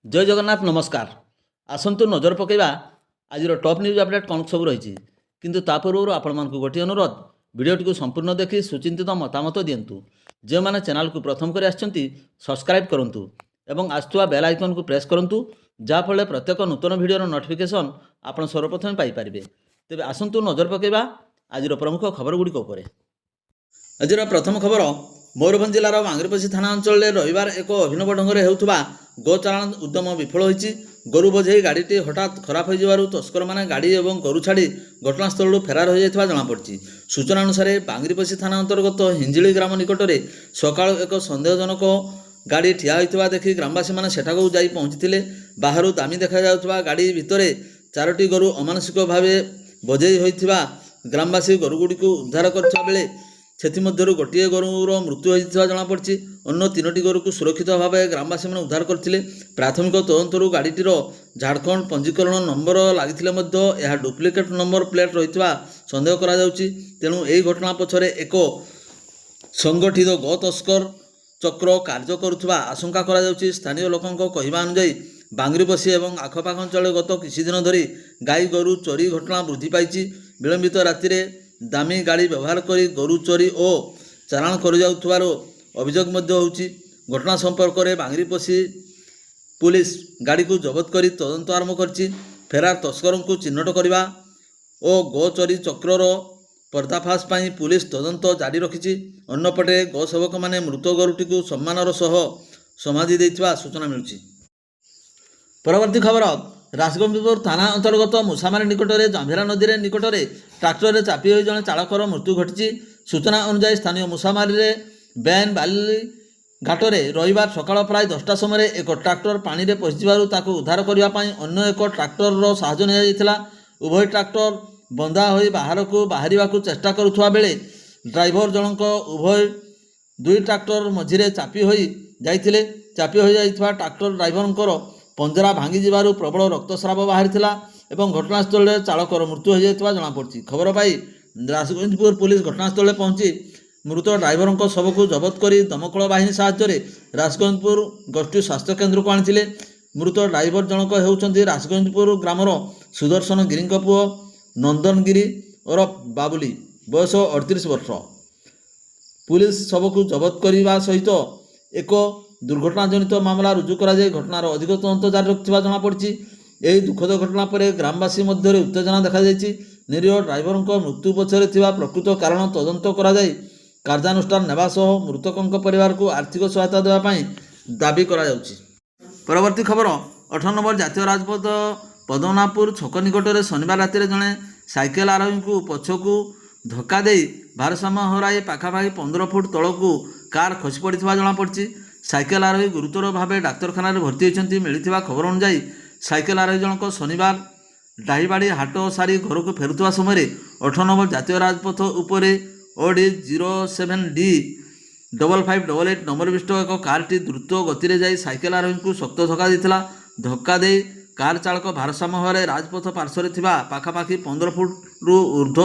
जय जगन्नाथ नमस्कार। आसतु नजर पकईवा आज टॉप न्यूज अपडेट कौन सब रही किंतु ता पूर्व आपण मानक गोटे अनुरोध भिडियोटी संपूर्ण देखि सुचिंतित मतामत दिंतु। जो मैंने चैनल को प्रथम कर सब्सक्राइब करूँ एवं आसुवा बेल आइकन को प्रेस करूँ जहाँफल प्रत्येक नूतन भिडियोर नोटिफिकेशन आप सर्वप्रथम पाइपर। तेज आसतु नजर पकईवा आज प्रमुख खबर गुड़िक उपर। आज प्रथम खबर मयूरभंज जिलार बांगरीपशी थाना अंचल रविवार एक अभिनव ढंग से होता गोचालाण उद्यम विफल होती। गोरु बोझे गाड़ीटी हठात खराब हो तस्कर मैंने गाड़ी और गोरु छाड़ी घटनास्थल फेरार हो जाता जमापड़ी। सूचना अनुसार बांगरीपशी थाना अंतर्गत हिंजिली ग्राम निकट में सकाल एक सन्देहजनक गाड़ी ठिया होता देखि ग्रामवासी मैंने सेठाक जा पहुँची। बाहर दामी देखा गाड़ी भितर 4टी गोरु अमानसिक भाव बोझे होता ग्रामवासी गोरुगुड़ी उद्धार करथिबा बेले सेथिमध्यरु गोटे गोरुर मृत्यु होता जमापड़ी। अन्य 3टी गोरु को सुरक्षित भाव ग्रामवासी मैंने उद्धार करते। प्राथमिक तदंतरु गाड़ीटीर झारखंड पंजीकरण नंबर लगी यह डुप्लिकेट नंबर प्लेट रही सन्देह करा जाउची। तेणु यही घटना पछरे एक संगठित गो तस्कर चक्र कार्य करुवा आशंका करा जाउची। स्थानीय लोकों कहवा अनुसार बांगरीपशी और आखपाख अंचल गत किछि दिन धरी गाई गोरु चोरी घटना वृद्धि पाई। विलंबित राति दामी गाड़ी व्यवहार कर गोरु चोरी और चालाण कर अभियोग होउची। घटना संपर्क में बांगरीपशी पुलिस गाड़ी को जबत कर तदंत आरंभ करछि। फेरार तस्करों को चिन्हट करने और गो चोरी चक्रर पर्दाफाश पाई पुलिस तदंत जारी रखिछि। अन्यपटे गो सेवक माने मृत गोरुटी को सम्मानर सह समाधि देथिबा सूचना मिलुछि। परवर्ती खबर राजगंजपुर थाना अंतर्गत मुसामारी निकट में जांभेरा नदी निकट में ट्राक्टर में चापी हो जड़े चालकर मृत्यु घटी। सूचना अनुसार स्थानीय मुसामारी बेन बाली घाट में रविवार सकाळ प्राय 10टा समय एक ट्राक्टर पानी में पशिबारु ताकू उद्धार करने अन्य एक ट्राक्टर साहाय्य निया। उभय ट्राक्टर बंधा हो बाहर को बाहर चेष्टा करुवा बेले ड्राइवर जनक उभय 2 ट्राक्टर मझिरे चापी हो जाइथिले। चापी हो जाइथिबा ट्राक्टर ड्राइवर पंजरा भांगी जीवारु प्रबल रक्तस्राव बाहरी एवं घटनास्थल चालकर मृत्यु हो जाता जमापड़ी। खबर पाई राजगंजपुर पुलिस घटनास्थल पहुंची मृत ड्राइवर शव को जबत कर दमकल बाहिनी साहाय्य राजगंजपुर गोष्ठी स्वास्थ्य केन्द्र को आनी। मृत ड्राइवर जनक होउछंती राजगंजपुर ग्रामर सुदर्शन गिरी पुओ नंदन गिरी और बाबुली बयस 38 वर्ष। पुलिस शव को जबत करने सहित एक दुर्घटना जनित मामला रुजु करा जाय घटनार अधिक तदंत जारी रखिबा जमापड़ी। यही दुखद घटना पर ग्रामवासी मध्य उत्तेजना देखा जायछि। निरीह ड्राइवर मृत्यु पछरे थिबा प्रकृत कारण तदंत करा जाय कार्यानुष्ठान नेबा सह मृतकों परिवार को आर्थिक सहायता देवा पई दाबी करा जाउछि। परवर्ती खबर 18 नंबर जातीय राजपथ पदनापुर छक निकट में शनिवार राति जड़े साइकेल आरोही को पछकू धक्का दे भारसाम्य हराई पाखापाखि 15 फुट तलू कार खसी पड़ा जमापड़ी। साइकेल आरोही गुरुतर भाव डाक्तखाना भर्ती होती। मिलता खबर अनुसार साइकेल आरोही जनक शनिवार डाहीबाड़ी हाट सारी घर को फेरुवा समय 18 नंबर जातीय राजपथ उपर ओडी 07D 5588 नंबर विशिष्ट एक कारटी द्रुत गति में जा साइकेल आरोही को शक्त धक्का देता। धक्का दे कार चालक भारसाम्य हराई राजपथ पार्श्वर पाखापाखि 15 फुट ऊर्ध्व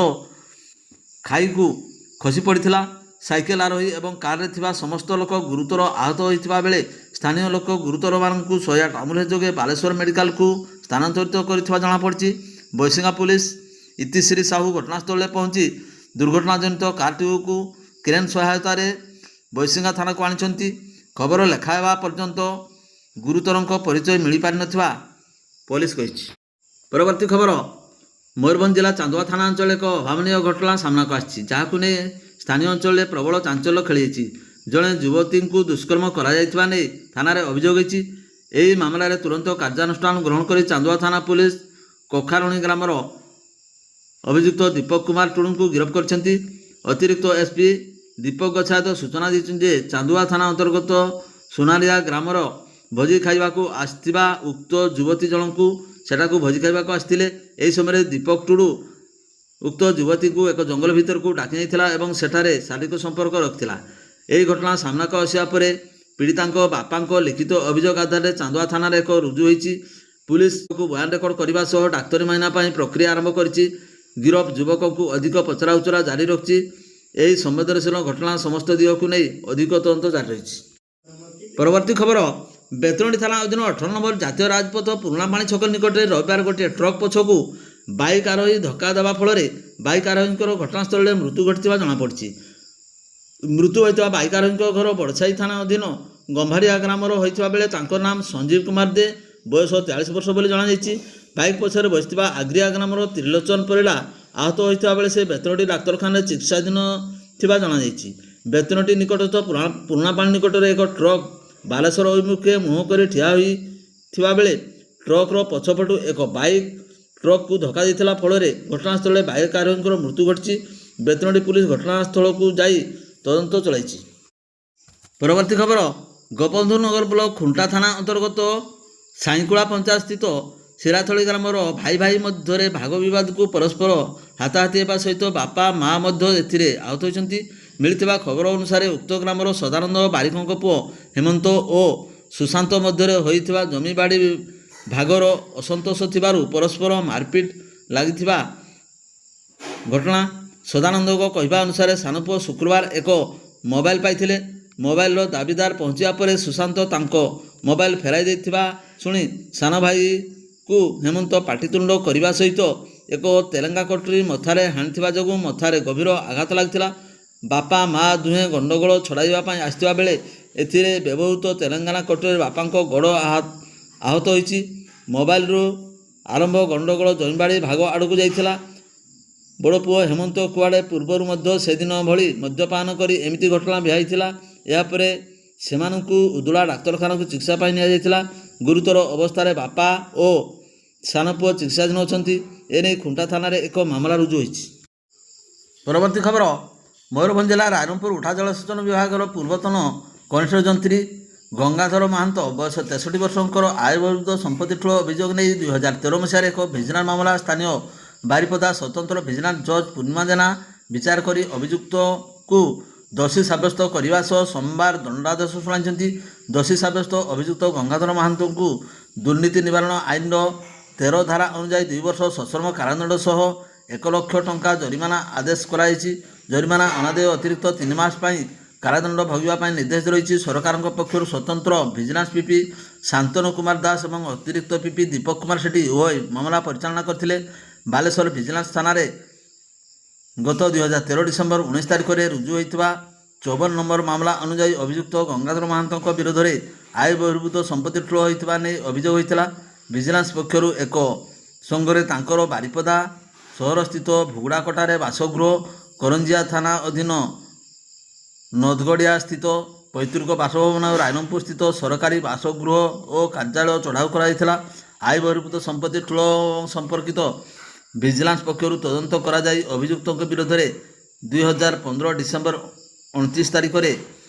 खाई को खसी पड़ा। साइकेल आरोही एवं कार रे थिबा समस्त लोक गुरुतर आहत होइथिबा बेले स्थानीय लोक गुरुतर मानकु 108 एम्बुलेंस जोगे बालेश्वर मेडिकल को स्थानांतरित करिथिबा जଣା पड़छि। बैसिंगा पुलिस इतिश्री साहू घटनास्थल में पहुंची दुर्घटना जनित कारटी को क्रेन सहायता रे बैसिंगा थाना को आनिछंती। खबर लेखावा पर्यंत गुरुतरंक परिचय मिल पारि नथिबा पुलिस कहिछि। परवर्ती खबर मयूरभंज जिला चांदुआ थाना अंचल एक अभावनीय घटना सामना को आछि जहाकु ने स्थानीय अंचल में प्रबल चांचल्य खेली। जड़े युवती को दुष्कर्म करा नहीं थाना अभियोग होती। यही मामलें तुरंत कार्यानुष्ठान ग्रहण कर चांदुआ थाना पुलिस कखारुणी ग्रामर अभियुक्त दीपक कुमार टुडू को गिरफ्त कर। अतिरिक्त एसपी दीपक गच्छायत सूचना दी चांदुआ थाना अंतर्गत सुनारिया ग्रामर भोजी खाइबाकू आसथिबा उक्त युवती जनकू सेठाकू भोजी खाइबाकू आसथिले। एही समय दीपक टुडू उक्त युवती को एक जंगल भीतर को डाकी नहीं एवं सेठारे शारीरिक संपर्क रखिला। यही घटना सामना को आसिया परे पीड़िता बापा लिखित अभियोग आधार चांदुआ थाना एक रुजु होती। पुलिस को बयान रेकर्ड करने सह डाक्तरी माइना प्रक्रिया आरंभ करिछि। गिरफ युवक को अधिक पचरा उचरा जारी रखिछि। यही संवेदनशील घटना समस्त दिग को नहीं अधिक तदंत जारी रही। परवर्ती खबर ବେତନଟୀ ଥାନା ଅଧୀନ 18 ନମ୍ବର ଜାତୀୟ ରାଜପଥ ପୁରୁଣାପାଣି ଛକ ନିକଟରେ ରବିବାର ଗୋଟିଏ ଟ୍ରକ୍ ପଛକୁ ବାଇକ୍ ଆରୋହୀ ଧକ୍କା ଦେବା ଫଳରେ ବାଇକ୍ ଆରୋହୀଙ୍କର ଘଟଣାସ୍ଥଳରେ ମୃତ୍ୟୁ ଘଟିଥିବା ଜଣାପଡ଼ିଛି। ମୃତ୍ୟୁ ହୋଇଥିବା ବାଇକ୍ ଆରୋହୀଙ୍କ ଘର ବଡ଼ସାହି ଥାନା ଅଧୀନ ଗମ୍ଭାରିଆ ଗ୍ରାମର ହୋଇଥିବା ବେଳେ ତାଙ୍କ ନାମ ସଞ୍ଜୀବ କୁମାର ଦେ, ବୟସ 43 ବର୍ଷ ବୋଲି ଜଣାଯାଇଛି। ବାଇକ୍ ପଛରେ ବସିଥିବା ଆଗ୍ରିଆ ଗ୍ରାମର ତ୍ରିଲୋଚନ ପରିଡ଼ା ଆହତ ହୋଇଥିବା ବେଳେ ସେ ବେତନଟୀ ଡାକ୍ତରଖାନାରେ ଚିକିତ୍ସାଧୀନ ଥିବା ଜଣାଯାଇଛି। ବେତନଟୀ ନିକଟସ୍ଥ ପୁରୁଣାପାଣି ନିକଟରେ ଏକ ଟ୍ରକ୍ ବାଲେଶ୍ୱର ଅଭିମୁଖେ ମୁହଁ କରି ଠିଆ ହୋଇଥିବା ବେଳେ ଟ୍ରକ୍ର ପଛପଟୁ ଏକ ବାଇକ୍ ଟ୍ରକ୍କୁ ଧକ୍କା ଦେଇଥିଲା ଫଳରେ ଘଟଣାସ୍ଥଳରେ ବାଇକ୍ ଆରୋହୀଙ୍କର ମୃତ୍ୟୁ ଘଟିଛି। ବେତନଟୀ ପୁଲିସ ଘଟଣାସ୍ଥଳକୁ ଯାଇ ତଦନ୍ତ ଚଳାଇଛି। ପରବର୍ତ୍ତୀ ଖବର, ଗୋପବନ୍ଧୁନଗର ବ୍ଲକ ଖୁଣ୍ଟା ଥାନା ଅନ୍ତର୍ଗତ ସାଇଁକୁଳା ପଞ୍ଚାୟତ ସ୍ଥିତ ଶିରାଥଳି ଗ୍ରାମର ଭାଇ ଭାଇ ମଧ୍ୟରେ ଭାଗ ବିବାଦକୁ ପରସ୍ପର ହାତାହାତି ହେବା ସହିତ ବାପା ମା ମଧ୍ୟ ଏଥିରେ ଆହତ ହୋଇଛନ୍ତି। ମିଳିଥିବା ଖବର ଅନୁସାରେ ଉକ୍ତ ଗ୍ରାମର ସଦାନନ୍ଦ ବାରିକଙ୍କ ପୁଅ ହେମନ୍ତ ଓ ସୁଶାନ୍ତ ମଧ୍ୟରେ ହୋଇଥିବା ଜମିବାଡ଼ି ଭାଗର ଅସନ୍ତୋଷ ଥିବାରୁ ପରସ୍ପର ମାରପିଟ ଲାଗିଥିବା ଘଟଣା। ସଦାନନ୍ଦଙ୍କ କହିବା ଅନୁସାରେ ସାନ ପୁଅ ଶୁକ୍ରବାର ଏକ ମୋବାଇଲ ପାଇଥିଲେ। ମୋବାଇଲର ଦାବିଦାର ପହଞ୍ଚିବା ପରେ ସୁଶାନ୍ତ ତାଙ୍କ ମୋବାଇଲ ଫେରାଇ ଦେଇଥିବା ଶୁଣି ସାନ ଭାଇକୁ ହେମନ୍ତ ପାଟିତୁଣ୍ଡ କରିବା ସହିତ ଏକ ତେଲେଙ୍ଗା କଟୁରୀ ମଥାରେ ହାଣିଥିବା ଯୋଗୁଁ ମଥାରେ ଗଭୀର ଆଘାତ ଲାଗିଥିଲା। ବାପା ମା ଦୁହେଁ ଗଣ୍ଡଗୋଳ ଛଡ଼ାଇବା ପାଇଁ ଆସିଥିବା ବେଳେ ଏଥିରେ ବ୍ୟବହୃତ ତେଲେଙ୍ଗାନା କଟୁରୀରେ ବାପାଙ୍କ ଗୋଡ଼ ଆହତ ହୋଇଛି। ମୋବାଇଲରୁ ଆରମ୍ଭ ଗଣ୍ଡଗୋଳ ଜମିବାଡ଼ି ଭାଗ ଆଡ଼କୁ ଯାଇଥିଲା। ବଡ଼ ପୁଅ ହେମନ୍ତ କୁଆଡ଼େ ପୂର୍ବରୁ ମଧ୍ୟ ସେଦିନ ଭଳି ମଦ୍ୟପାନ କରି ଏମିତି ଘଟଣା ଭିଆଇଥିଲା। ଏହାପରେ ସେମାନଙ୍କୁ ଉଦୁଳା ଡାକ୍ତରଖାନାକୁ ଚିକିତ୍ସା ପାଇଁ ନିଆଯାଇଥିଲା। ଗୁରୁତର ଅବସ୍ଥାରେ ବାପା ଓ ସାନ ପୁଅ ଚିକିତ୍ସାଧୀନ ଅଛନ୍ତି। ଏନେଇ ଖୁଣ୍ଟା ଥାନାରେ ଏକ ମାମଲା ରୁଜୁ ହୋଇଛି। ପରବର୍ତ୍ତୀ ଖବର, ମୟୂରଭଞ୍ଜ ଜିଲ୍ଲା ରାଇରଙ୍ଗପୁର ଉଠା ଜଳସେଚନ ବିଭାଗର ପୂର୍ବତନ କନିଷ୍ଠ ଯନ୍ତ୍ରୀ ଗଙ୍ଗାଧର ମହାନ୍ତ ବୟସ 63 ବର୍ଷଙ୍କର ଆୟ ବହିର୍ଭୂତ ସମ୍ପତ୍ତି ଠୁଳ ଅଭିଯୋଗ ନେଇ 2013 ମସିହାରେ ଏକ ଭିଜିଲାନ୍ସ ମାମଲା ସ୍ଥାନୀୟ ବାରିପଦା ସ୍ୱତନ୍ତ୍ର ଭିଜିଲାନ୍ସ ଜଜ୍ ପୂର୍ଣ୍ଣିମା ଜେନା ବିଚାର କରି ଅଭିଯୁକ୍ତକୁ ଦୋଷୀ ସାବ୍ୟସ୍ତ କରିବା ସହ ସୋମବାର ଦଣ୍ଡାଦେଶ ଶୁଣାଇଛନ୍ତି। ଦୋଷୀ ସାବ୍ୟସ୍ତ ଅଭିଯୁକ୍ତ ଗଙ୍ଗାଧର ମହାନ୍ତଙ୍କୁ ଦୁର୍ନୀତି ନିବାରଣ ଆଇନର 13 ଧାରା ଅନୁଯାୟୀ 2 ବର୍ଷ ସଶ୍ରମ କାରାଦଣ୍ଡ ସହ 1 ଲକ୍ଷ ଟଙ୍କା ଜରିମାନା ଆଦେଶ କରାଯାଇଛି। ଜରିମାନା ଅନାଦେୟ ଅତିରିକ୍ତ 3 ମାସ ପାଇଁ କାରାଦଣ୍ଡ ଭୋଗିବା ପାଇଁ ନିର୍ଦ୍ଦେଶ ରହିଛି। ସରକାରଙ୍କ ପକ୍ଷରୁ ସ୍ୱତନ୍ତ୍ର ଭିଜିଲାନ୍ସ ପିପି ଶାନ୍ତନୁ କୁମାର ଦାସ ଏବଂ ଅତିରିକ୍ତ ପିପି ଦୀପକ କୁମାର ସେଠୀ ଉଭୟ ମାମଲା ପରିଚାଳନା କରିଥିଲେ। ବାଲେଶ୍ୱର ଭିଜିଲାନ୍ସ ଥାନାରେ ଗତ 2013 ଡିସେମ୍ବର 19 ତାରିଖରେ ରୁଜୁ ହୋଇଥିବା 54 ନମ୍ବର ମାମଲା ଅନୁଯାୟୀ ଅଭିଯୁକ୍ତ ଗଙ୍ଗାଧର ମହାନ୍ତଙ୍କ ବିରୋଧରେ ଆୟ ବହିର୍ଭୂତ ସମ୍ପତ୍ତି ଠୁଳ ହୋଇଥିବା ନେଇ ଅଭିଯୋଗ ହୋଇଥିଲା। ଭିଜିଲାନ୍ସ ପକ୍ଷରୁ ଏକ ସଙ୍ଗରେ ତାଙ୍କର ବାରିପଦା ସହରସ୍ଥିତ ଭୁଗୁଡ଼ାକଟାରେ ବାସଗୃହ, କରଞ୍ଜିଆ ଥାନା ଅଧୀନ ନଦଗଡ଼ିଆ ସ୍ଥିତ ପୈତୃକ ବାସଭବନ ଓ ରାଇରଙ୍ଗପୁର ସ୍ଥିତ ସରକାରୀ ବାସଗୃହ ଓ କାର୍ଯ୍ୟାଳୟ ଚଢ଼ାଉ କରାଯାଇଥିଲା। ଆୟ ବହିର୍ଭୂତ ସମ୍ପତ୍ତି ଠୁଳ ସମ୍ପର୍କିତ ଭିଜିଲାନ୍ସ ପକ୍ଷରୁ ତଦନ୍ତ କରାଯାଇ ଅଭିଯୁକ୍ତଙ୍କ ବିରୋଧରେ 2015 ଡିସେମ୍ବର 29 ତାରିଖରେ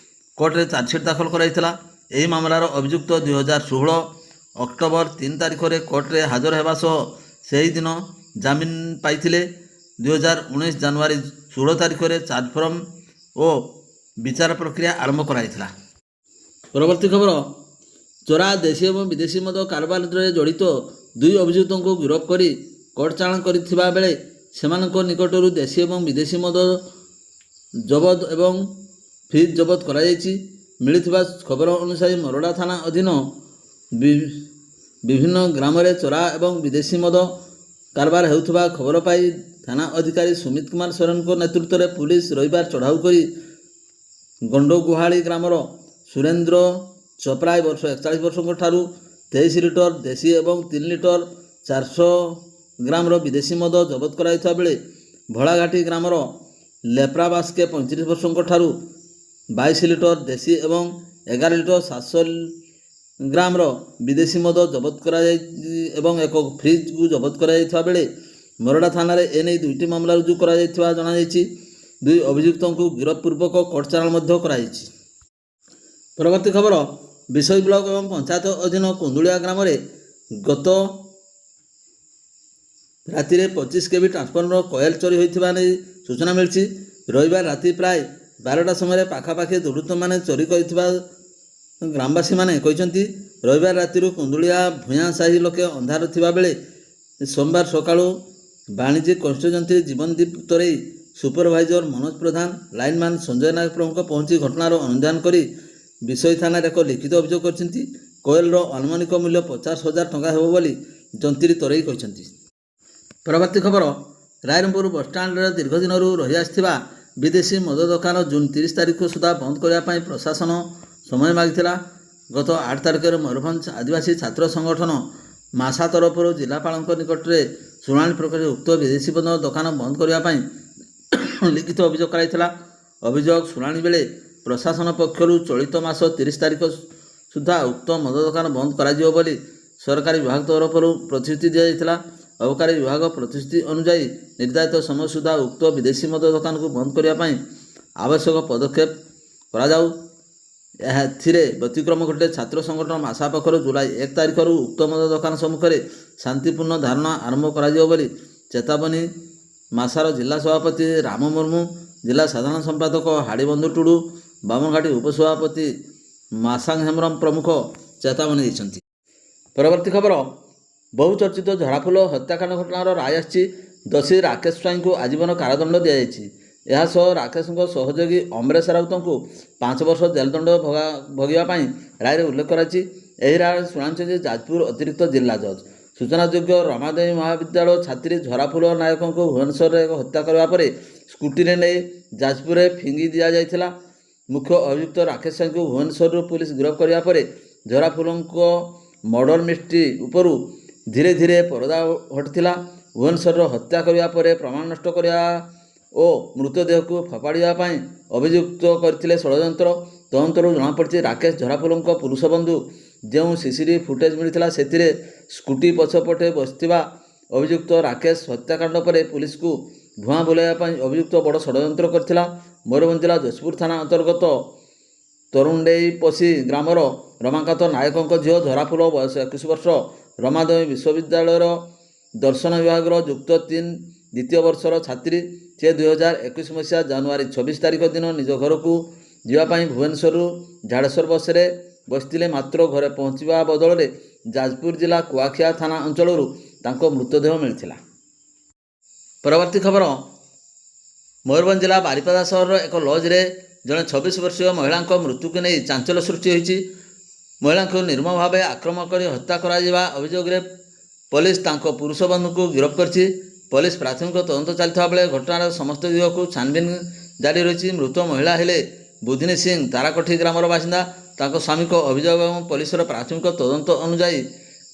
କୋର୍ଟରେ ଚାର୍ଜସିଟ୍ ଦାଖଲ କରାଯାଇଥିଲା। ଏହି ମାମଲାର ଅଭିଯୁକ୍ତ 2016 ଅକ୍ଟୋବର 3 ତାରିଖରେ କୋର୍ଟରେ ହାଜର ହେବା ସହ ସେହିଦିନ ଜାମିନ ପାଇଥିଲେ। 2019 ଜାନୁଆରୀ 16 ତାରିଖରେ ଚାର୍ଜ ଫର୍ମ ଓ ବିଚାର ପ୍ରକ୍ରିୟା ଆରମ୍ଭ କରାଯାଇଥିଲା। ପରବର୍ତ୍ତୀ ଖବର, ଚୋରା ଦେଶୀ ଏବଂ ବିଦେଶୀ ମଦ କାରବାରରେ ଜଡ଼ିତ 2 ଅଭିଯୁକ୍ତଙ୍କୁ ଗିରଫ କରି କୋର୍ଟ ଚାଲାଣ କରିଥିବା ବେଳେ ସେମାନଙ୍କ ନିକଟରୁ ଦେଶୀ ଏବଂ ବିଦେଶୀ ମଦ ଜବତ ଏବଂ ଫ୍ରିଜ୍ ଜବତ କରାଯାଇଛି। ମିଳିଥିବା ଖବର ଅନୁସାରେ ମରଡ଼ା ଥାନା ଅଧୀନ ବିଭିନ୍ନ ଗ୍ରାମରେ ଚୋରା ଏବଂ ବିଦେଶୀ ମଦ କାରବାର ହେଉଥିବା ଖବର ପାଇ ଥାନା ଅଧିକାରୀ ସୁମିତ କୁମାର ସୋରେନଙ୍କ ନେତୃତ୍ୱରେ ପୁଲିସ ରବିବାର ଚଢ଼ାଉ କରି ଗଣ୍ଡଗୁହାଳି ଗ୍ରାମର ସୁରେନ୍ଦ୍ର ଚୋପ୍ରାୟ ବର୍ଷ 41 ବର୍ଷଙ୍କ ଠାରୁ 23 ଲିଟର ଦେଶୀ ଏବଂ 3 ଲିଟର 400 ଗ୍ରାମର ବିଦେଶୀ ମଦ ଜବତ କରାଯାଇଥିବା ବେଳେ ଭଳାଘାଟି ଗ୍ରାମର ଲେପ୍ରା ବାସ୍କେ 35 ବର୍ଷଙ୍କ ଠାରୁ 22 ଲିଟର ଦେଶୀ ଏବଂ 11 ଲିଟର 700 ଗ୍ରାମର ବିଦେଶୀ ମଦ ଜବତ କରାଯାଇଛି ଏବଂ ଏକ ଫ୍ରିଜ୍କୁ ଜବତ କରାଯାଇଥିବା ବେଳେ ମରଡ଼ା ଥାନାରେ ଏନେଇ 2ଟି ମାମଲା ରୁଜୁ କରାଯାଇଥିବା ଜଣାଯାଇଛି। 2 ଅଭିଯୁକ୍ତଙ୍କୁ ଗିରଫ ପୂର୍ବକ କୋର୍ଟ ଚାଲାଣ ମଧ୍ୟ କରାଯାଇଛି। ପରବର୍ତ୍ତୀ ଖବର, ବିଶୋଇ ବ୍ଲକ ଏବଂ ପଞ୍ଚାୟତ ଅଧୀନ କୁନ୍ଦୁଳିଆ ଗ୍ରାମରେ ଗତ ରାତିରେ 25 କେଭି ଟ୍ରାନ୍ସଫର୍ମର କଏଲ ଚୋରି ହୋଇଥିବା ନେଇ ସୂଚନା ମିଳିଛି। ରବିବାର ରାତି ପ୍ରାୟ 12ଟା ସମୟରେ ପାଖାପାଖି ଦୁର୍ବୃତ୍ତମାନେ ଚୋରି କରିଥିବା ଗ୍ରାମବାସୀମାନେ କହିଛନ୍ତି। ରବିବାର ରାତିରୁ କୁନ୍ଦୁଳିଆ ଭୂୟାଁ ସାହି ଲୋକେ ଅନ୍ଧାର ଥିବା ବେଳେ ସୋମବାର ସକାଳୁ ବାଣିଜ୍ୟ କନିଷ୍ଠଯନ୍ତ୍ରୀ ଜୀବନଦୀପ ତରେଇ, ସୁପରଭାଇଜର ମନୋଜ ପ୍ରଧାନ, ଲାଇନମ୍ୟାନ୍ ସଞ୍ଜୟ ନାୟକ ପ୍ରମୁଖ ପହଞ୍ଚି ଘଟଣାର ଅନୁଧ୍ୟାନ କରି ବିଶୋଇ ଥାନାରେ ଏକ ଲିଖିତ ଅଭିଯୋଗ କରିଛନ୍ତି। କୋଏଲର ଆନୁମାନିକ ମୂଲ୍ୟ 50,000 ଟଙ୍କା ହେବ ବୋଲି ଯନ୍ତ୍ରୀ ତରେଇ କହିଛନ୍ତି। ପରବର୍ତ୍ତୀ ଖବର, ରାଇରଙ୍ଗପୁର ବସ୍ଷ୍ଟାଣ୍ଡରେ ଦୀର୍ଘଦିନରୁ ରହିଆସିଥିବା ବିଦେଶୀ ମଦ ଦୋକାନ ଜୁନ୍ 30 ତାରିଖ ସୁଦ୍ଧା ବନ୍ଦ କରିବା ପାଇଁ ପ୍ରଶାସନ ସମୟ ମାଗିଥିଲା। ଗତ 8 ତାରିଖରେ ମୟୂରଭଞ୍ଜ ଆଦିବାସୀ ଛାତ୍ର ସଂଗଠନ ମାସା ତରଫରୁ ଜିଲ୍ଲାପାଳଙ୍କ ନିକଟରେ ଶୁଣାଣି ପ୍ରକାରରେ ଉକ୍ତ ବିଦେଶୀ ମଦ ଦୋକାନ ବନ୍ଦ କରିବା ପାଇଁ ଲିଖିତ ଅଭିଯୋଗ କରାଯାଇଥିଲା। ଅଭିଯୋଗ ଶୁଣାଣି ବେଳେ ପ୍ରଶାସନ ପକ୍ଷରୁ ଚଳିତ ମାସ 30 ତାରିଖ ସୁଦ୍ଧା ଉକ୍ତ ମଦ ଦୋକାନ ବନ୍ଦ କରାଯିବ ବୋଲି ସରକାରୀ ବିଭାଗ ତରଫରୁ ପ୍ରତିଶ୍ରୁତି ଦିଆଯାଇଥିଲା। ଅବକାରୀ ବିଭାଗ ପ୍ରତିଶ୍ରୁତି ଅନୁଯାୟୀ ନିର୍ଦ୍ଧାରିତ ସମୟ ସୁଦ୍ଧା ଉକ୍ତ ବିଦେଶୀ ମଦ ଦୋକାନକୁ ବନ୍ଦ କରିବା ପାଇଁ ଆବଶ୍ୟକ ପଦକ୍ଷେପ କରାଯାଉ। ଏଥିରେ ବ୍ୟତିକ୍ରମ ଘଟିଲେ ଛାତ୍ର ସଂଗଠନ ମାସା ପକ୍ଷରୁ ଜୁଲାଇ 1 ତାରିଖରୁ ଉକ୍ତ ମଦ ଦୋକାନ ସମ୍ମୁଖରେ ଶାନ୍ତିପୂର୍ଣ୍ଣ ଧାରଣା ଆରମ୍ଭ କରାଯିବ ବୋଲି ଚେତାବନୀ ମାସାର ଜିଲ୍ଲା ସଭାପତି ରାମ ମୁର୍ମୁ, ଜିଲ୍ଲା ସାଧାରଣ ସମ୍ପାଦକ ହାଡ଼ିବନ୍ଧୁ ଟୁଡୁ, ବାମନଘାଟି ଉପସଭାପତି ମାସାଙ୍ଗ ହେମ୍ରମ ପ୍ରମୁଖ ଚେତାବନୀ ଦେଇଛନ୍ତି। ପରବର୍ତ୍ତୀ ଖବର, ବହୁଚର୍ଚ୍ଚିତ ଝରାଫୁଲ ହତ୍ୟାକାଣ୍ଡ ଘଟଣାର ରାୟ ଆସିଛି। ଦୋଷୀ ରାକେଶ ସ୍ୱାଇଁଙ୍କୁ ଆଜୀବନ କାରାଦଣ୍ଡ ଦିଆଯାଇଛି। ଏହାସହ ରାକେଶଙ୍କ ସହଯୋଗୀ ଅମରେଶ ରାଉତଙ୍କୁ 5 ବର୍ଷ ଜେଲ ଦଣ୍ଡ ଭୋଗିବା ପାଇଁ ରାୟରେ ଉଲ୍ଲେଖ କରାଯାଇଛି। ଏହି ରାୟ ଶୁଣାଇଛନ୍ତି ଯାଜପୁର ଅତିରିକ୍ତ ଜିଲ୍ଲା ଜଜ୍। ସୂଚନାଯୋଗ୍ୟ, ରମାଦେବୀ ମହାବିଦ୍ୟାଳୟ ଛାତ୍ରୀ ଝରାଫୁଲ ନାୟକଙ୍କୁ ଭୁବନେଶ୍ୱରରେ ହତ୍ୟା କରିବା ପରେ ସ୍କୁଟିରେ ନେଇ ଯାଜପୁରରେ ଫିଙ୍ଗି ଦିଆଯାଇଥିଲା। ମୁଖ୍ୟ ଅଭିଯୁକ୍ତ ରାକେଶ ସ୍ୱାଇଁଙ୍କୁ ଭୁବନେଶ୍ୱରରୁ ପୁଲିସ ଗିରଫ କରିବା ପରେ ଝରାଫୁଲଙ୍କ ମର୍ଡର ମିଷ୍ଟ୍ରି ଉପରୁ ଧୀରେ ଧୀରେ ପରଦା ହଟିଥିଲା। ଭୁବନେଶ୍ୱରର ହତ୍ୟା କରିବା ପରେ ପ୍ରମାଣ ନଷ୍ଟ କରିବା ଓ ମୃତଦେହକୁ ଫୋପାଡ଼ିବା ପାଇଁ ଅଭିଯୁକ୍ତ କରିଥିଲେ ଷଡ଼ଯନ୍ତ୍ର। ତଦନ୍ତରୁ ଜଣାପଡ଼ିଛି ରାକେଶ ଝରାଫୁଲଙ୍କ ପୁରୁଷ ବନ୍ଧୁ। ଯେଉଁ ସିସିଟିଭି ଫୁଟେଜ୍ ମିଳିଥିଲା ସେଥିରେ ସ୍କୁଟି ପଛପଟେ ବସିଥିବା ଅଭିଯୁକ୍ତ ରାକେଶ ହତ୍ୟାକାଣ୍ଡ ପରେ ପୁଲିସକୁ ଭୁଆଁ ବୁଲାଇବା ପାଇଁ ଅଭିଯୁକ୍ତ ବଡ଼ ଷଡ଼ଯନ୍ତ୍ର କରିଥିଲା। ମୟୂରଭଞ୍ଜ ଜିଲ୍ଲା ଯଶପୁର ଥାନା ଅନ୍ତର୍ଗତ ତରୁଣ୍ଡେଇପୋଷି ଗ୍ରାମର ରମାକାନ୍ତ ନାୟକଙ୍କ ଝିଅ ଝରାଫୁଲ, ବୟସ 21 ବର୍ଷ, ରମାଦେବୀ ବିଶ୍ୱବିଦ୍ୟାଳୟର ଦର୍ଶନ ବିଭାଗର ଯୁକ୍ତ 3 ଦ୍ୱିତୀୟ ବର୍ଷର ଛାତ୍ରୀ। ସେ 2021 ମସିହା ଜାନୁଆରୀ 26 ତାରିଖ ଦିନ ନିଜ ଘରକୁ ଯିବା ପାଇଁ ଭୁବନେଶ୍ୱରରୁ ଝାଡ଼େଶ୍ୱର ବସ୍ରେ ବସିଥିଲେ। ମାତ୍ର ଘରେ ପହଞ୍ଚିବା ବଦଳରେ ଯାଜପୁର ଜିଲ୍ଲା କୁଆଖିଆ ଥାନା ଅଞ୍ଚଳରୁ ତାଙ୍କ ମୃତଦେହ ମିଳିଥିଲା। ପରବର୍ତ୍ତୀ ଖବର, ମୟୂରଭଞ୍ଜ ଜିଲ୍ଲା ବାରିପଦା ସହରର ଏକ ଲଜ୍ରେ ଜଣେ 26 ବର୍ଷୀୟ ମହିଳାଙ୍କ ମୃତ୍ୟୁକୁ ନେଇ ଚାଞ୍ଚଲ୍ୟ ସୃଷ୍ଟି ହୋଇଛି। ମହିଳାଙ୍କୁ ନିର୍ମମ ଭାବେ ଆକ୍ରମଣ କରି ହତ୍ୟା କରାଯିବା ଅଭିଯୋଗରେ ପୋଲିସ ତାଙ୍କ ପୁରୁଷ ବନ୍ଧୁଙ୍କୁ ଗିରଫ କରିଛି। ପୋଲିସ ପ୍ରାଥମିକ ତଦନ୍ତ ଚାଲିଥିବା ବେଳେ ଘଟଣାର ସମସ୍ତ ଦିଗକୁ ଛାନଭିନ ଜାରି ରହିଛି। ମୃତ ମହିଳା ହେଲେ ବୁଧିନୀ ସିଂ, ତାରାକଠି ଗ୍ରାମର ବାସିନ୍ଦା। ତାଙ୍କ ସ୍ୱାମୀଙ୍କ ଅଭିଯୋଗ ଏବଂ ପୋଲିସର ପ୍ରାଥମିକ ତଦନ୍ତ ଅନୁଯାୟୀ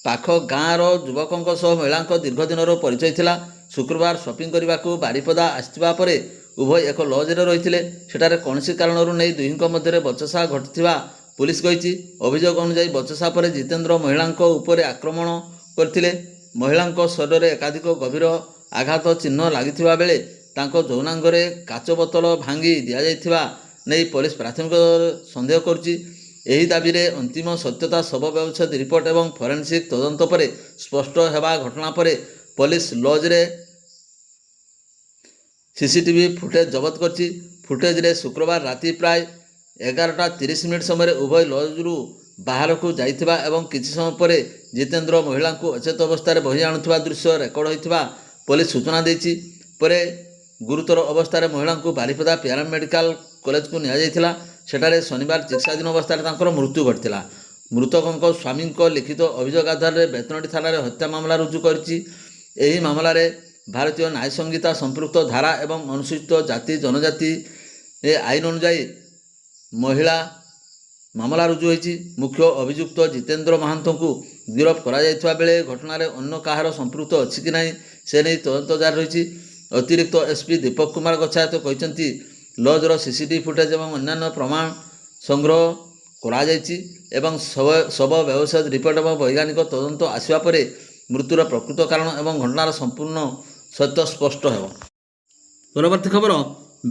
ପାଖ ଗାଁର ଯୁବକଙ୍କ ସହ ମହିଳାଙ୍କ ଦୀର୍ଘଦିନର ପରିଚୟ ଥିଲା। ଶୁକ୍ରବାର ସପିଂ କରିବାକୁ ବାରିପଦା ଆସିଥିବା ପରେ ଉଭୟ ଏକ ଲଜ୍ରେ ରହିଥିଲେ। ସେଠାରେ କୌଣସି କାରଣରୁ ନେଇ ଦୁହିଁଙ୍କ ମଧ୍ୟରେ ବଚସା ଘଟିଥିବା ପୁଲିସ କହିଛି। ଅଭିଯୋଗ ଅନୁଯାୟୀ ବଚସା ପରେ ଜିତେନ୍ଦ୍ର ମହିଳାଙ୍କ ଉପରେ ଆକ୍ରମଣ କରିଥିଲେ। ମହିଳାଙ୍କ ଶରୀରରେ ଏକାଧିକ ଗଭୀର ଆଘାତ ଚିହ୍ନ ଲାଗିଥିବା ବେଳେ ତାଙ୍କ ଯୌନାଙ୍ଗରେ କାଚ ବୋତଲ ଭାଙ୍ଗି ଦିଆଯାଇଥିବା ନେଇ ପୋଲିସ ପ୍ରାଥମିକ ସନ୍ଦେହ କରୁଛି। ଏହି ଦାବିରେ ଅନ୍ତିମ ସତ୍ୟତା ଶବ ବ୍ୟବଚ୍ଛେଦ ରିପୋର୍ଟ ଏବଂ ଫରେନ୍ସିକ୍ ତଦନ୍ତ ପରେ ସ୍ପଷ୍ଟ ହେବା ଘଟଣା ପରେ ପୋଲିସ ଲଜ୍ରେ ସିସିଟିଭି ଫୁଟେଜ୍ ଜବତ କରିଛି। ଫୁଟେଜ୍ରେ ଶୁକ୍ରବାର ରାତି ପ୍ରାୟ 11:30 ସମୟରେ ଉଭୟ ଲଜ୍ରୁ ବାହାରକୁ ଯାଇଥିବା ଏବଂ କିଛି ସମୟ ପରେ ଜିତେନ୍ଦ୍ର ମହିଳାଙ୍କୁ ଅଚେତ ଅବସ୍ଥାରେ ବହି ଆଣୁଥିବା ଦୃଶ୍ୟ ରେକର୍ଡ ହୋଇଥିବା ପୋଲିସ ସୂଚନା ଦେଇଛି। ପରେ ଗୁରୁତର ଅବସ୍ଥାରେ ମହିଳାଙ୍କୁ ବାରିପଦା ପିଆରଏମ୍ ମେଡିକାଲ କଲେଜକୁ ନିଆଯାଇଥିଲା। ସେଠାରେ ଶନିବାର ଚିକିତ୍ସାଧୀନ ଅବସ୍ଥାରେ ତାଙ୍କର ମୃତ୍ୟୁ ଘଟିଥିଲା। ମୃତକଙ୍କ ସ୍ୱାମୀଙ୍କ ଲିଖିତ ଅଭିଯୋଗ ଆଧାରରେ ବେତନଟୀ ଥାନାରେ ହତ୍ୟା ମାମଲା ରୁଜୁ କରିଛି। ଏହି ମାମଲାରେ ଭାରତୀୟ ନ୍ୟାୟ ସଂହିତା ସମ୍ପୃକ୍ତ ଧାରା ଏବଂ ଅନୁସୂଚିତ ଜାତି ଜନଜାତି ଆଇନ ଅନୁଯାୟୀ ମହିଳା ମାମଲା ରୁଜୁ ହୋଇଛି। ମୁଖ୍ୟ ଅଭିଯୁକ୍ତ ଜିତେନ୍ଦ୍ର ମହାନ୍ତଙ୍କୁ ଗିରଫ କରାଯାଇଥିବା ବେଳେ ଘଟଣାରେ ଅନ୍ୟ କାହାର ସମ୍ପୃକ୍ତ ଅଛି କି ନାହିଁ ସେ ନେଇ ତଦନ୍ତ ଜାରି ରହିଛି। ଅତିରିକ୍ତ ଏସ୍ପି ଦୀପକ କୁମାର ଗଚ୍ଛାୟତ କହିଛନ୍ତି, ଲଜ୍ର ସିସିଟିଭି ଫୁଟେଜ୍ ଏବଂ ଅନ୍ୟାନ୍ୟ ପ୍ରମାଣ ସଂଗ୍ରହ କରାଯାଇଛି ଏବଂ ଶବ ବ୍ୟବଚ୍ଛେଦ ରିପୋର୍ଟ ଏବଂ ବୈଜ୍ଞାନିକ ତଦନ୍ତ ଆସିବା ପରେ ମୃତ୍ୟୁର ପ୍ରକୃତ କାରଣ ଏବଂ ଘଟଣାର ସମ୍ପୂର୍ଣ୍ଣ ସତ୍ୟ ସ୍ପଷ୍ଟ ହେବ। ପରବର୍ତ୍ତୀ ଖବର,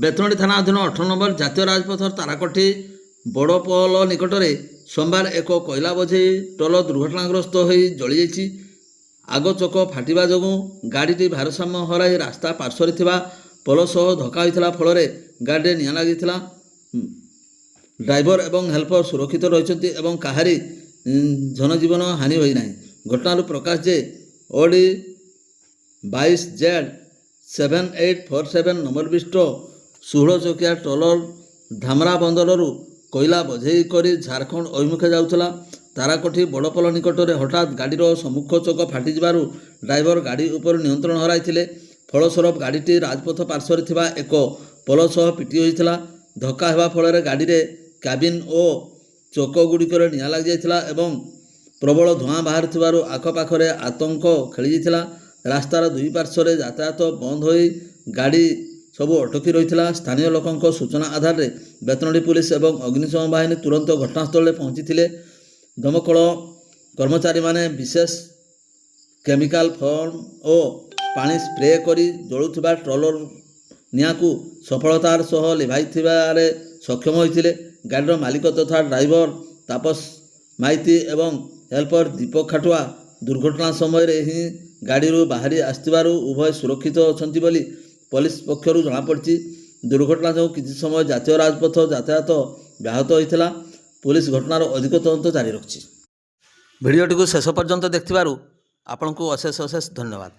ବେତନଟୀ ଥାନା ଅଧୀନ 18 ନମ୍ବର ଜାତୀୟ ରାଜପଥ ତାରାକଠି ବଡ଼ପୋଲ ନିକଟରେ ସୋମବାର ଏକ କୋଇଲା ବୋଝେଇ ଟ୍ରଲର ଦୁର୍ଘଟଣାଗ୍ରସ୍ତ ହୋଇ ଜଳିଯାଇଛି। ଆଗ ଚକ ଫାଟିବା ଯୋଗୁଁ ଗାଡ଼ିଟି ଭାରସାମ୍ୟ ହରାଇ ରାସ୍ତା ପାର୍ଶ୍ୱରେ ଥିବା ପୋଲ ସହ ଧକ୍କା ହୋଇଥିଲା। ଫଳରେ ଗାଡ଼ିରେ ନିଆଁ ଲାଗିଥିଲା। ଡ୍ରାଇଭର ଏବଂ ହେଲ୍ପର ସୁରକ୍ଷିତ ରହିଛନ୍ତି ଏବଂ କାହାରି ଧନଜୀବନ ହାନି ହୋଇନାହିଁ। ଘଟଣାରୁ ପ୍ରକାଶ ଯେ ଅଡି 22Z7847 ନମ୍ବର ବିଶିଷ୍ଟ 16 ଚକିଆ ଟ୍ରଲର ଧାମରା ବନ୍ଦରରୁ କୋଇଲା ବୋଝେଇ କରି ଝାରଖଣ୍ଡ ଅଭିମୁଖେ ଯାଉଥିଲା। ତାରାକୋଠି ବଡ଼ପୋଲ ନିକଟରେ ହଠାତ୍ ଗାଡ଼ିର ସମ୍ମୁଖ ଚକ ଫାଟିଯିବାରୁ ଡ୍ରାଇଭର ଗାଡ଼ି ଉପରୁ ନିୟନ୍ତ୍ରଣ ହରାଇଥିଲେ। ଫଳସ୍ୱରୂପ ଗାଡ଼ିଟି ରାଜପଥ ପାର୍ଶ୍ୱରେ ଥିବା ଏକ ପୋଲ ସହ ପିଟି ହୋଇଥିଲା। ଧକ୍କା ହେବା ଫଳରେ ଗାଡ଼ିରେ କ୍ୟାବିନ୍ ଓ ଚକଗୁଡ଼ିକରେ ନିଆଁ ଲାଗିଯାଇଥିଲା ଏବଂ ପ୍ରବଳ ଧୂଆଁ ବାହାରୁଥିବାରୁ ଆଖପାଖରେ ଆତଙ୍କ ଖେଳିଯାଇଥିଲା। ରାସ୍ତାର ଦୁଇ ପାର୍ଶ୍ୱରେ ଯାତାୟାତ ବନ୍ଦ ହୋଇ ଗାଡ଼ି ସବୁ ଅଟକି ରହିଥିଲା। ସ୍ଥାନୀୟ ଲୋକଙ୍କ ସୂଚନା ଆଧାରରେ ବେତନଟୀ ପୁଲିସ ଏବଂ ଅଗ୍ନିଶମ ବାହିନୀ ତୁରନ୍ତ ଘଟଣାସ୍ଥଳରେ ପହଞ୍ଚିଥିଲେ। ଦମକଳ କର୍ମଚାରୀମାନେ ବିଶେଷ କେମିକାଲ ଫୋମ୍ ଓ ପାଣି ସ୍ପ୍ରେ କରି ଜଳୁଥିବା ଟ୍ରଲର ନିଆଁକୁ ସଫଳତାର ସହ ଲିଭାଇଥିବାରେ ସକ୍ଷମ ହୋଇଥିଲେ। ଗାଡ଼ିର ମାଲିକ ତଥା ଡ୍ରାଇଭର ତାପସ ମାଇତି ଏବଂ ହେଲ୍ପର ଦୀପକ ଖାଟୁଆ ଦୁର୍ଘଟଣା ସମୟରେ ହିଁ ଗାଡ଼ିରୁ ବାହାରି ଆସିଥିବାରୁ ଉଭୟ ସୁରକ୍ଷିତ ଅଛନ୍ତି ବୋଲି ପୋଲିସ ପକ୍ଷରୁ ଜଣାପଡ଼ିଛି। ଦୁର୍ଘଟଣା ଯୋଗୁଁ କିଛି ସମୟ ଜାତୀୟ ରାଜପଥ ଯାତାୟାତ ବ୍ୟାହତ ହୋଇଥିଲା। ପୁଲିସ ଘଟଣାର ଅଧିକ ତଦନ୍ତ ଜାରି ରଖିଛି। ଭିଡ଼ିଓଟିକୁ ଶେଷ ପର୍ଯ୍ୟନ୍ତ ଦେଖିଥିବାରୁ ଆପଣଙ୍କୁ ଅଶେଷ ଅଶେଷ ଧନ୍ୟବାଦ।